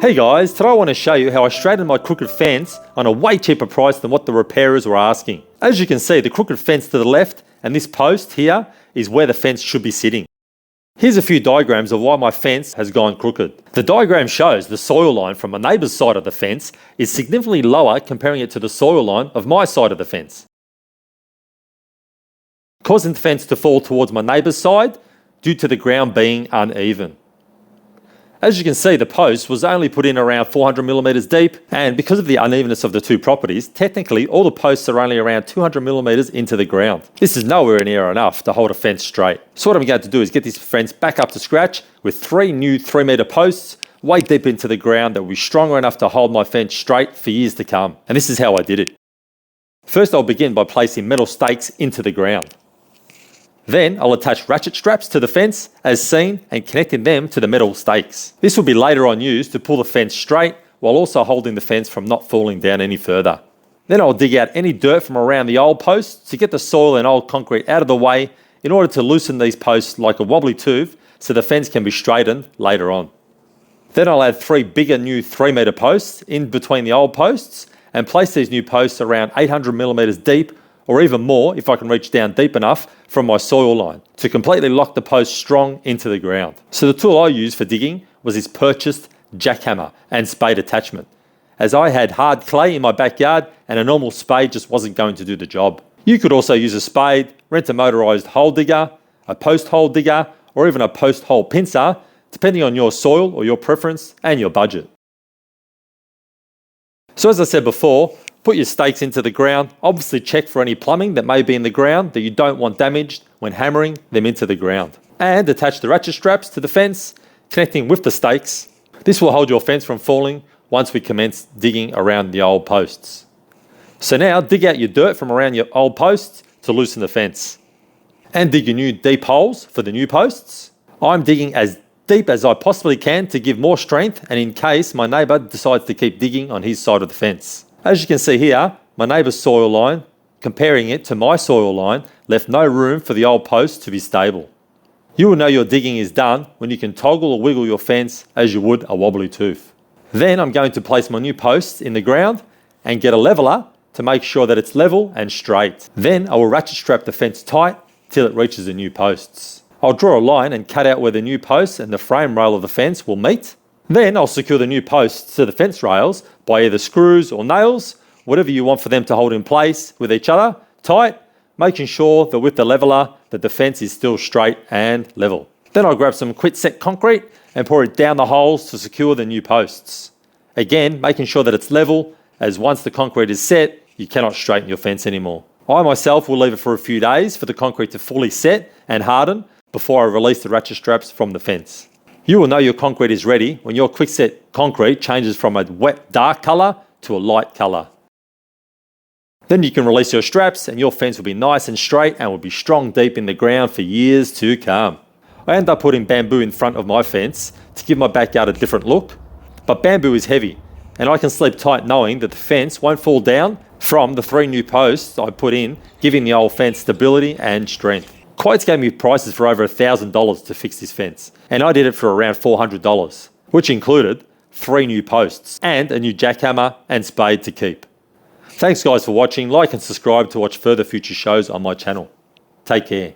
Hey guys, today I want to show you how I straightened my crooked fence on a way cheaper price than what the repairers were asking. As you can see, the crooked fence to the left and this post here is where the fence should be sitting. Here's a few diagrams of why my fence has gone crooked. The diagram shows the soil line from my neighbour's side of the fence is significantly lower comparing it to the soil line of my side of the fence, causing the fence to fall towards my neighbour's side due to the ground being uneven. As you can see, the post was only put in around 400mm deep, and because of the unevenness of the two properties, technically all the posts are only around 200mm into the ground. This is nowhere near enough to hold a fence straight. So what I'm going to do is get this fence back up to scratch with 3 new 3-metre posts way deep into the ground that will be stronger enough to hold my fence straight for years to come. And this is how I did it. First, I'll begin by placing metal stakes into the ground. Then I'll attach ratchet straps to the fence as seen and connecting them to the metal stakes. This will be later on used to pull the fence straight while also holding the fence from not falling down any further. Then I'll dig out any dirt from around the old posts to get the soil and old concrete out of the way in order to loosen these posts like a wobbly tooth so the fence can be straightened later on. Then I'll add 3 bigger new 3-metre posts in between the old posts and place these new posts around 800mm deep, or even more if I can reach down deep enough from my soil line to completely lock the post strong into the ground. So the tool I used for digging was this purchased jackhammer and spade attachment, as I had hard clay in my backyard and a normal spade just wasn't going to do the job. You could also use a spade, rent a motorised hole digger, a post hole digger, or even a post hole pincer, depending on your soil or your preference and your budget. So as I said before, put your stakes into the ground. Obviously check for any plumbing that may be in the ground that you don't want damaged when hammering them into the ground. And attach the ratchet straps to the fence, connecting with the stakes. This will hold your fence from falling once we commence digging around the old posts. So now dig out your dirt from around your old posts to loosen the fence. And dig your new deep holes for the new posts. I'm digging as deep as I possibly can to give more strength and in case my neighbour decides to keep digging on his side of the fence. As you can see here, my neighbour's soil line, comparing it to my soil line, left no room for the old post to be stable. You will know your digging is done when you can toggle or wiggle your fence as you would a wobbly tooth. Then I'm going to place my new posts in the ground and get a leveller to make sure that it's level and straight. Then I will ratchet strap the fence tight till it reaches the new posts. I'll draw a line and cut out where the new posts and the frame rail of the fence will meet. Then I'll secure the new posts to the fence rails by either screws or nails, whatever you want for them to hold in place with each other, tight, making sure that with the leveller that the fence is still straight and level. Then I'll grab some quick set concrete and pour it down the holes to secure the new posts. Again, making sure that it's level, as once the concrete is set, you cannot straighten your fence anymore. I myself will leave it for a few days for the concrete to fully set and harden before I release the ratchet straps from the fence. You will know your concrete is ready when your quickset concrete changes from a wet dark colour to a light colour. Then you can release your straps and your fence will be nice and straight and will be strong deep in the ground for years to come. I end up putting bamboo in front of my fence to give my backyard a different look, but bamboo is heavy and I can sleep tight knowing that the fence won't fall down from the 3 new posts I put in, giving the old fence stability and strength. Quotes gave me prices for over $1,000 to fix this fence, and I did it for around $400, which included 3 new posts and a new jackhammer and spade to keep. Thanks guys for watching. Like and subscribe to watch further future shows on my channel. Take care.